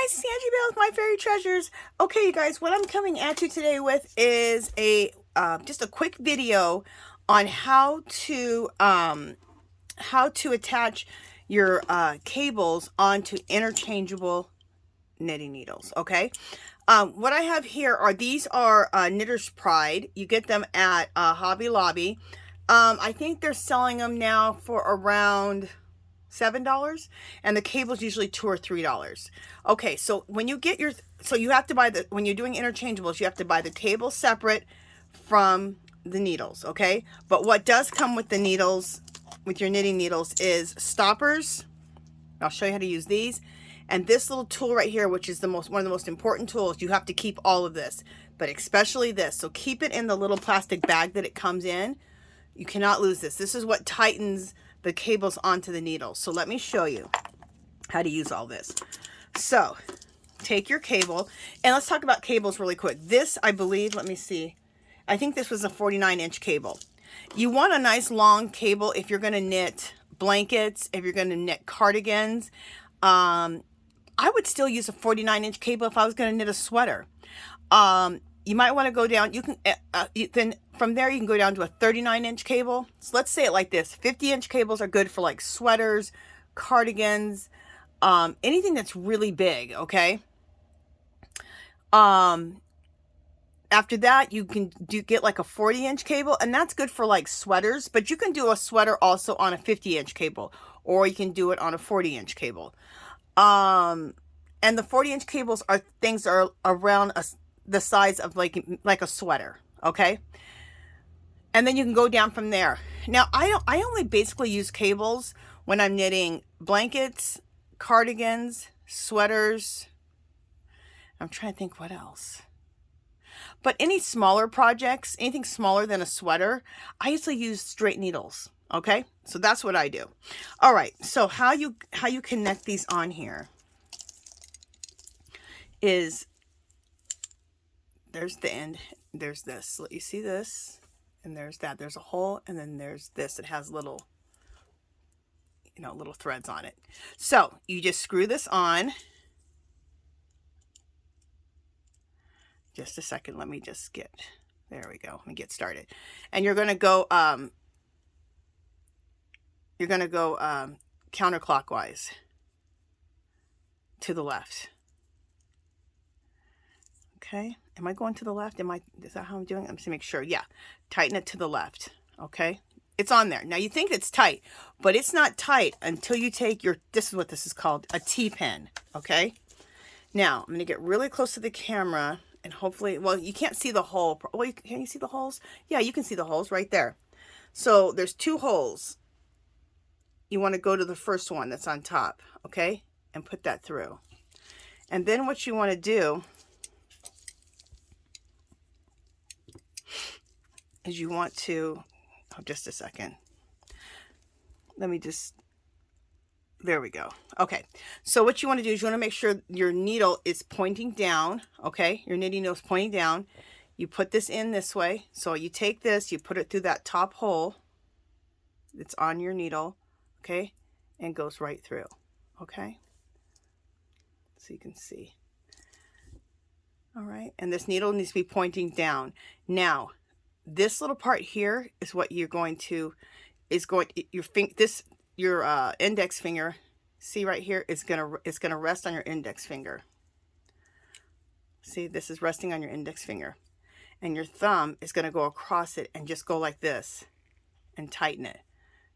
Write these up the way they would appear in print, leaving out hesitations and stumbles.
guys, Sandy Bell with My Fairy Treasures. Okay, you guys, what I'm coming at you today with is a just a quick video on how to attach your cables onto interchangeable knitting needles. Okay, what I have here are these are Knitter's Pride. You get them at Hobby Lobby. I think they're selling them now for around $7, and the cable's usually $2 or $3. Okay, so when you get your, so you have to buy the, when you're doing interchangeables, you have to buy the cable separate from the needles, okay? But what does come with the needles, with your knitting needles, is stoppers. I'll show you how to use these. And this little tool right here, which is one of the most important tools. You have to keep all of this, but especially this. So keep it in the little plastic bag that it comes in. You cannot lose this. This is what tightens the cables onto the needles. So let me show you how to use all this. So take your cable, and let's talk about cables really quick. This, I believe, let me see. I think this was a 49-inch cable. You want a nice long cable if you're going to knit blankets, if you're going to knit cardigans. I would still use a 49-inch cable if I was going to knit a sweater. You might want to go down, you can, then from there you can go down to a 39-inch cable. So let's say it like this. 50-inch cables are good for like sweaters, cardigans, anything that's really big, okay? After that, you can get like a 40-inch cable, and that's good for like sweaters, but you can do a sweater also on a 50-inch cable, or you can do it on a 40-inch cable. And the 40-inch cables are things that are around the size of like a sweater, okay? And then you can go down from there. Now, I only basically use cables when I'm knitting blankets, cardigans, sweaters. I'm trying to think what else. But any smaller projects, anything smaller than a sweater, I usually use straight needles, okay? So that's what I do. All right, so how you connect these on here is, there's the end, there's this. You see this? And there's that. There's a hole, and then there's this. It has little, you know, little threads on it. So you just screw this on. Just a second. Let me just get, there we go. Let me get started. And you're going to go, counterclockwise to the left. Okay. Am I going to the left? Is that how I'm doing it? I'm just to make sure. Yeah. Tighten it to the left. Okay. It's on there. Now you think it's tight, but it's not tight until you take your, this is what this is called, a T-pin. Okay. Now I'm going to get really close to the camera, and hopefully, well, you can't see the hole. Well, can you see the holes? Yeah, you can see the holes right there. So there's two holes. You want to go to the first one that's on top. Okay. And put that through. And then what you want to do is you want to, oh, just a second. Let me just, there we go. Okay. So what you want to do is you want to make sure your needle is pointing down. Okay. Your knitting needle is pointing down. You put this in this way. So you take this, you put it through that top hole that's on your needle. Okay. And goes right through. Okay. So you can see. All right. And this needle needs to be pointing down. Now, this little part here is what you're going to, your index finger, see right here, it's gonna rest on your index finger. See, this is resting on your index finger, and your thumb is gonna go across it and just go like this and tighten it.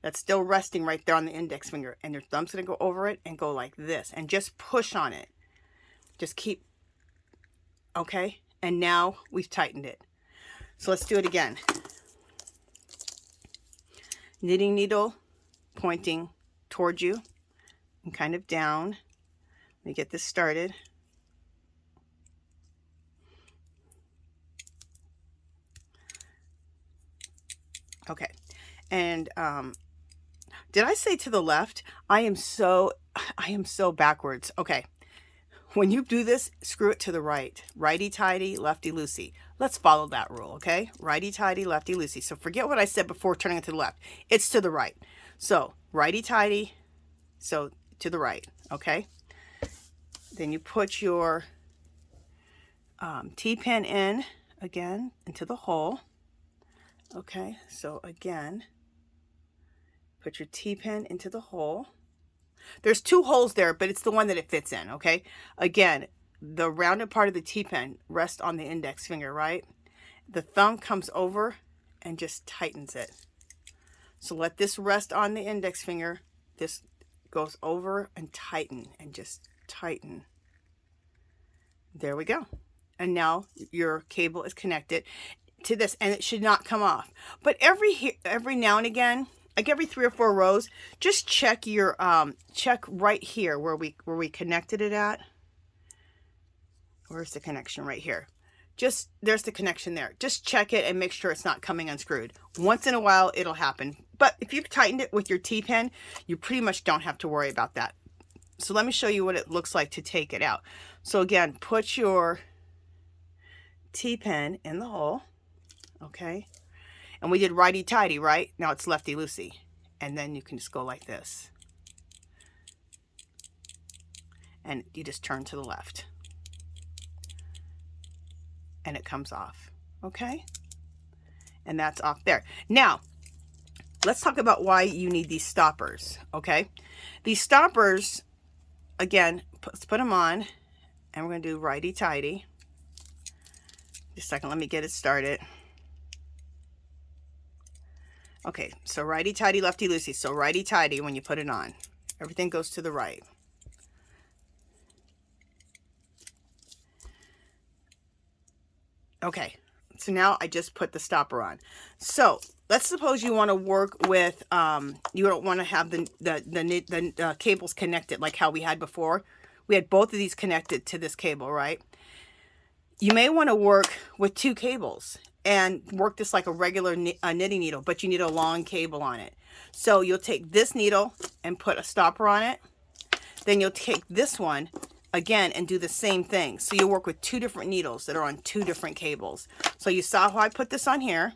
That's still resting right there on the index finger, and your thumb's gonna go over it and go like this and just push on it. Just keep, okay? And now we've tightened it. So let's do it again. Knitting needle pointing towards you and kind of down. Let me get this started. Okay. And did I say to the left? I am so backwards. Okay. When you do this, screw it to the right. Righty-tighty, lefty-loosey. Let's follow that rule, okay? Righty-tighty, lefty-loosey. So forget what I said before turning it to the left. It's to the right. So righty-tighty, so to the right, okay? Then you put your T-pin in again into the hole. Okay, so again, put your T-pin into the hole. There's 2 holes there, but it's the one that it fits in, okay? Again, the rounded part of the T-pin rests on the index finger, right? The thumb comes over and just tightens it. So let this rest on the index finger. This goes over and tighten and just tighten. There we go. And now your cable is connected to this, and it should not come off. But every now and again, like every 3 or 4 rows, just check your check right here where we connected it at. Where's the connection? Right here. Just there's the connection there. Just check it and make sure it's not coming unscrewed. Once in a while it'll happen, but if you've tightened it with your T-pin, you pretty much don't have to worry about that. So let me show you what it looks like to take it out. So again, put your T-pin in the hole. Okay, and we did righty-tighty, right? Now it's lefty-loosey, and then you can just go like this, and you just turn to the left, and it comes off. Okay, and that's off there. Now let's talk about why you need these stoppers. Okay, these stoppers, again, let's put them on, and we're going to do righty-tighty. Just a second, let me get it started. Okay, so righty-tighty, lefty-loosey. So righty-tighty when you put it on. Everything goes to the right. Okay, so now I just put the stopper on. So let's suppose you want to work with, you don't want to have the cables connected like how we had before. We had both of these connected to this cable, right? You may want to work with 2 cables and work this like a regular knitting needle, but you need a long cable on it. So you'll take this needle and put a stopper on it. Then you'll take this one again and do the same thing. So you'll work with 2 different needles that are on 2 different cables. So you saw how I put this on here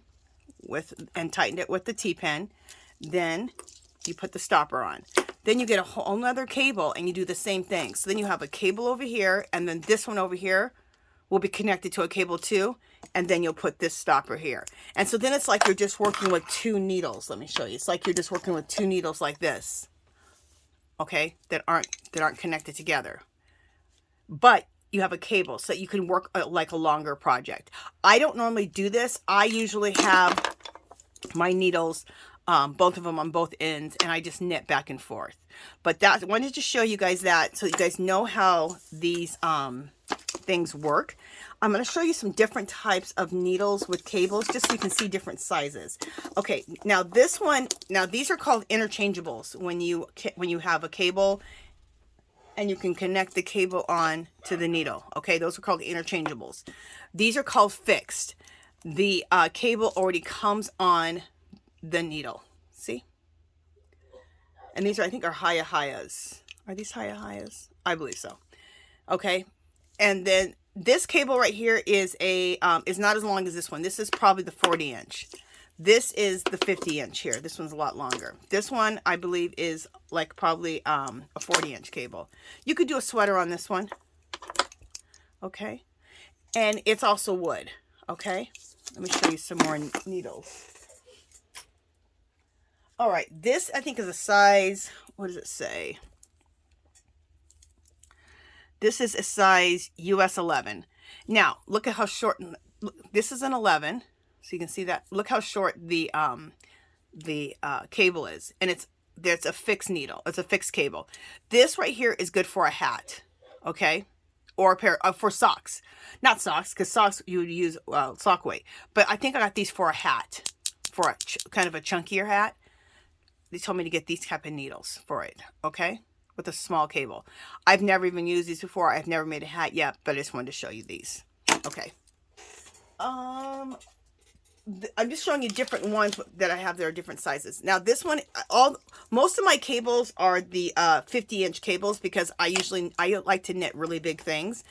and tightened it with the T-pin. Then you put the stopper on. Then you get a whole other cable and you do the same thing. So then you have a cable over here, and then this one over here will be connected to a cable too, and then you'll put this stopper here. And so then it's like you're just working with 2 needles. Let me show you. It's like you're just working with 2 needles like this, okay, that aren't connected together. But you have a cable so that you can work like a longer project. I don't normally do this. I usually have my needles, both of them on both ends, and I just knit back and forth. But I wanted to show you guys that so you guys know how these things work. I'm going to show you some different types of needles with cables just so you can see different sizes. Okay, now this one, these are called interchangeables when you have a cable and you can connect the cable on to the needle. Okay, those are called interchangeables. These are called fixed. The cable already comes on the needle. See? And these are, I think, are Hayahayas. Are these Hayahayas? I believe so. Okay. And then this cable right here is not as long as this one. This is probably the 40-inch. This is the 50-inch here. This one's a lot longer. This one, I believe, is like probably a 40-inch cable. You could do a sweater on this one. Okay. And it's also wood. Okay. Let me show you some more needles. All right. This, I think, is a size, what does it say? This is a size US 11. Now, look at how short, this is an 11. So you can see that. Look how short the cable is. And it's a fixed needle. It's a fixed cable. This right here is good for a hat. Okay. Or a pair for socks. Not socks, because socks you would use sock weight. But I think I got these for a hat. For a kind of a chunkier hat. They told me to get these type of needles for it. Okay. With a small cable. I've never even used these before. I've never made a hat yet, but I just wanted to show you these. Okay. I'm just showing you different ones that I have that are different sizes. Now this one, most of my cables are the 50-inch cables because I like to knit really big things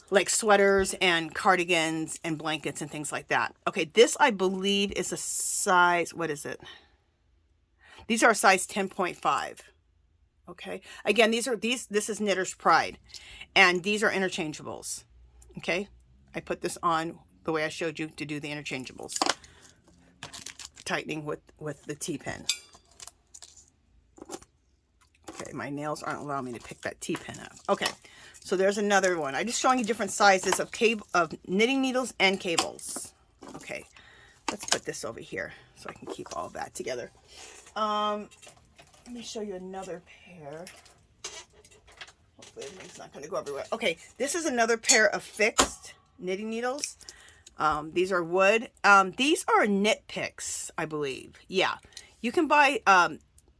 like sweaters and cardigans and blankets and things like that. Okay, this I believe is a size, what is it? These are a size 10.5. Okay. Again, this is Knitter's Pride, and these are interchangeables. Okay. I put this on the way I showed you to do the interchangeables. Tightening with the T-pin. Okay, my nails aren't allowing me to pick that T-pin up. Okay, so there's another one. I'm just showing you different sizes of knitting needles and cables. Okay, let's put this over here so I can keep all of that together. Let me show you another pair. Hopefully everything's not going to go everywhere. Okay, this is another pair of fixed knitting needles. These are wood. These are knit picks, I believe. Yeah, you can buy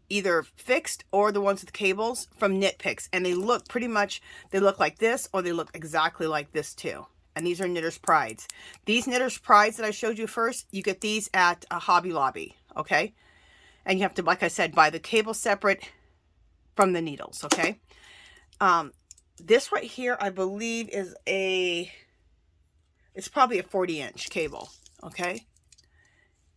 either fixed or the ones with cables from Knit Picks, and they look pretty much, they look like this, or they look exactly like this too. And these are Knitter's Prides. These Knitter's Prides that I showed you first, you get these at a Hobby Lobby, okay? And you have to, like I said, buy the cable separate from the needles, okay? This right here, I believe, is it's probably a 40-inch cable, okay?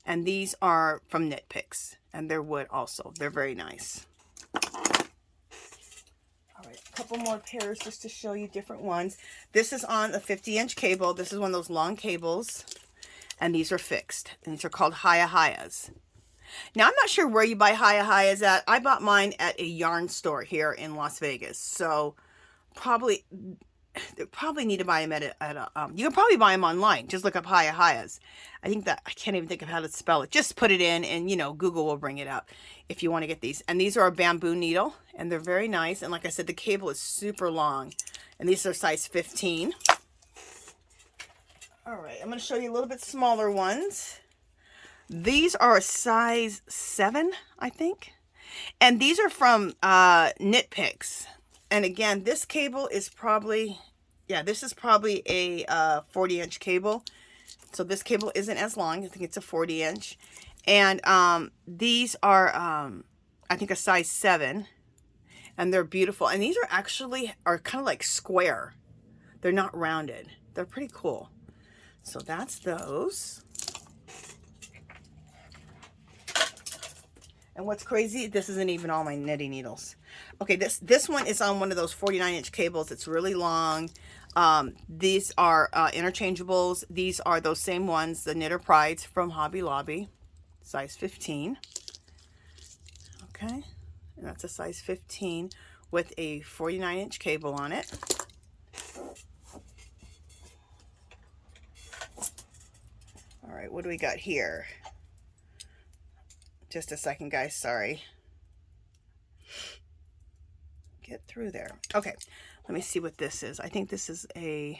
And these are from Knit Picks, and they're wood also. They're very nice. All right, a couple more pairs just to show you different ones. This is on a 50-inch cable. This is one of those long cables, and these are fixed. And these are called Hayas. Now, I'm not sure where you buy Hayas at. I bought mine at a yarn store here in Las Vegas, so probably need to buy them you can probably buy them online. Just look up Hayas. I think that, I can't even think of how to spell it. Just put it in and, you know, Google will bring it up if you want to get these. And these are a bamboo needle, and they're very nice. And like I said, the cable is super long, and these are size 15. All right, I'm going to show you a little bit smaller ones. These are a size 7, I think. And these are from Knit Picks. And again, this cable is probably, yeah, this is probably a 40-inch cable. So this cable isn't as long. I think it's a 40-inch. And these are, I think, a size 7. And they're beautiful. And these are actually kind of like square. They're not rounded. They're pretty cool. So that's those. And what's crazy, this isn't even all my knitting needles. Okay, this one is on one of those 49-inch cables. It's really long. These are interchangeables. These are those same ones, the Knitter Prides from Hobby Lobby, size 15. Okay, and that's a size 15 with a 49-inch cable on it. All right, what do we got here? Just a second, guys, sorry. Get through there. Okay, let me see what this is. I think this is it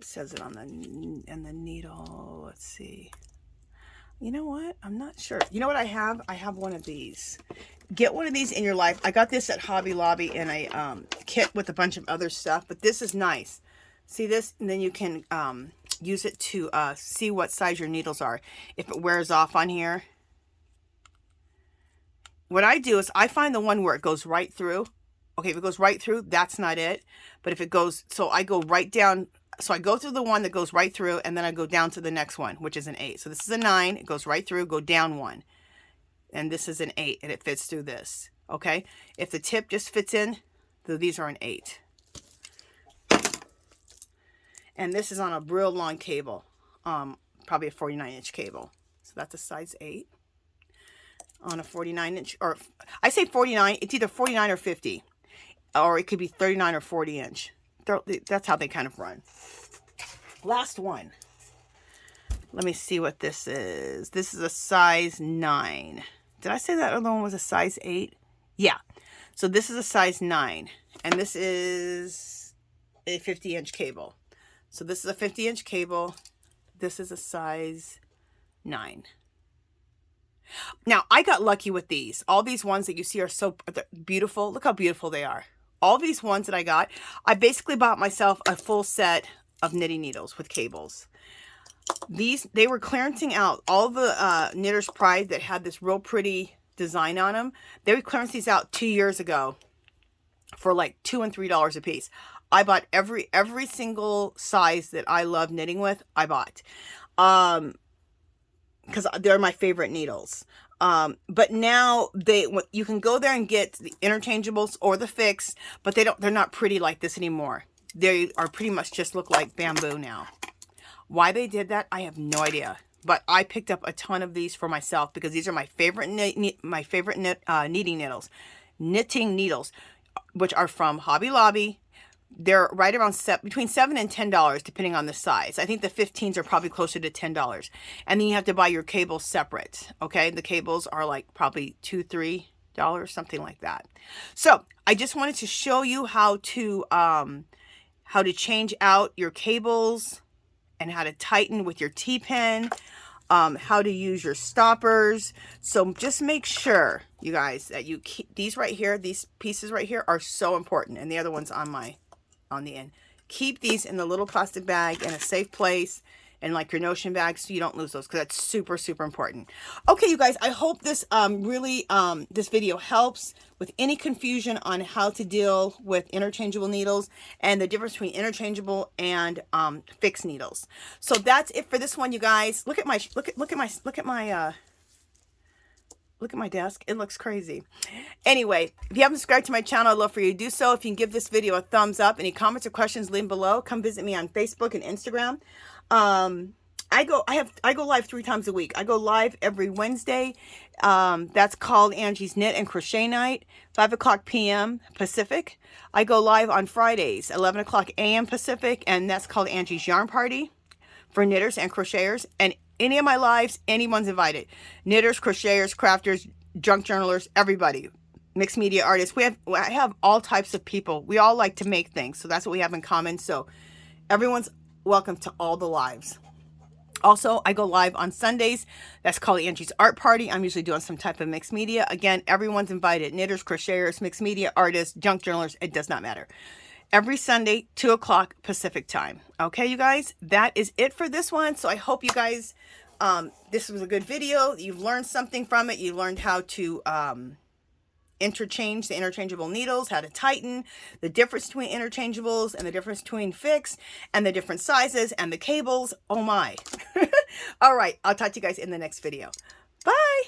says it on the needle. Let's see. You know what? I'm not sure. You know what I have? I have one of these. Get one of these in your life. I got this at Hobby Lobby in a kit with a bunch of other stuff, but this is nice. See this? And then you can use it to see what size your needles are. If it wears off on here. What I do is I find the one where it goes right through. Okay, if it goes right through, that's not it. But if it goes, so I go right down. So I go through the one that goes right through, and then I go down to the next one, which is an 8. So this is a 9. It goes right through, go down 1. And this is an 8, and it fits through this. Okay? If the tip just fits in, these are an 8. And this is on a real long cable, probably a 49-inch cable. So that's a size 8 on a 49-inch, or I say 49, it's either 49 or 50, or it could be 39 or 40-inch. That's how they kind of run. Last one. Let me see what this is. This is a size 9. Did I say that other one was a size 8? Yeah. So this is a size 9, and this is a 50-inch cable. So this is a 50-inch cable. This is a size 9. Now, I got lucky with these. All these ones that you see are so beautiful. Look how beautiful they are. All these ones that I got, I basically bought myself a full set of knitting needles with cables. They were clearancing out all the Knitter's Pride that had this real pretty design on them. They would clearance these out 2 years ago for like $2 and $3 a piece. I bought every single size that I love knitting with, I bought. Because they're my favorite needles. But now you can go there and get the interchangeables or the fixed, but they're not pretty like this anymore. They are pretty much just look like bamboo now. Why they did that, I have no idea. But I picked up a ton of these for myself because these are my favorite knitting needles, which are from Hobby Lobby. They're right around between $7 and $10 depending on the size. I think the 15s are probably closer to $10. And then you have to buy your cables separate. Okay, the cables are like probably $2, $3, something like that. So I just wanted to show you how to change out your cables and how to tighten with your T-pin. How to use your stoppers. So just make sure, you guys, that you keep these right here. These pieces right here are so important, and the other one's on the end. Keep these in the little plastic bag in a safe place, and like your Notion bag, so you don't lose those, because that's super, super important. Okay, you guys, I hope this this video helps with any confusion on how to deal with interchangeable needles and the difference between interchangeable and fixed needles. So that's it for this one, you guys. Look at my desk. It looks crazy. Anyway, if you haven't subscribed to my channel, I'd love for you to do so. If you can give this video a thumbs up. Any comments or questions, leave them below. Come visit me on Facebook and Instagram. I go live 3 times a week. I go live every Wednesday. That's called Angie's Knit and Crochet Night, 5 o'clock p.m. Pacific. I go live on Fridays, 11 o'clock a.m. Pacific, and that's called Angie's Yarn Party for knitters and crocheters. And any of my lives, anyone's invited. Knitters, crocheters, crafters, junk journalers, everybody. Mixed media artists. I have all types of people. We all like to make things, so that's what we have in common. So everyone's welcome to all the lives. Also, I go live on Sundays. That's called Angie's Art Party. I'm usually doing some type of mixed media. Again, everyone's invited. Knitters, crocheters, mixed media artists, junk journalers. It does not matter. Every Sunday, 2 o'clock Pacific time. Okay, you guys, that is it for this one. So I hope you guys, this was a good video. You've learned something from it. You learned how to interchange the interchangeable needles, how to tighten, the difference between interchangeables and the difference between fixed, and the different sizes and the cables. Oh my. All right, I'll talk to you guys in the next video. Bye.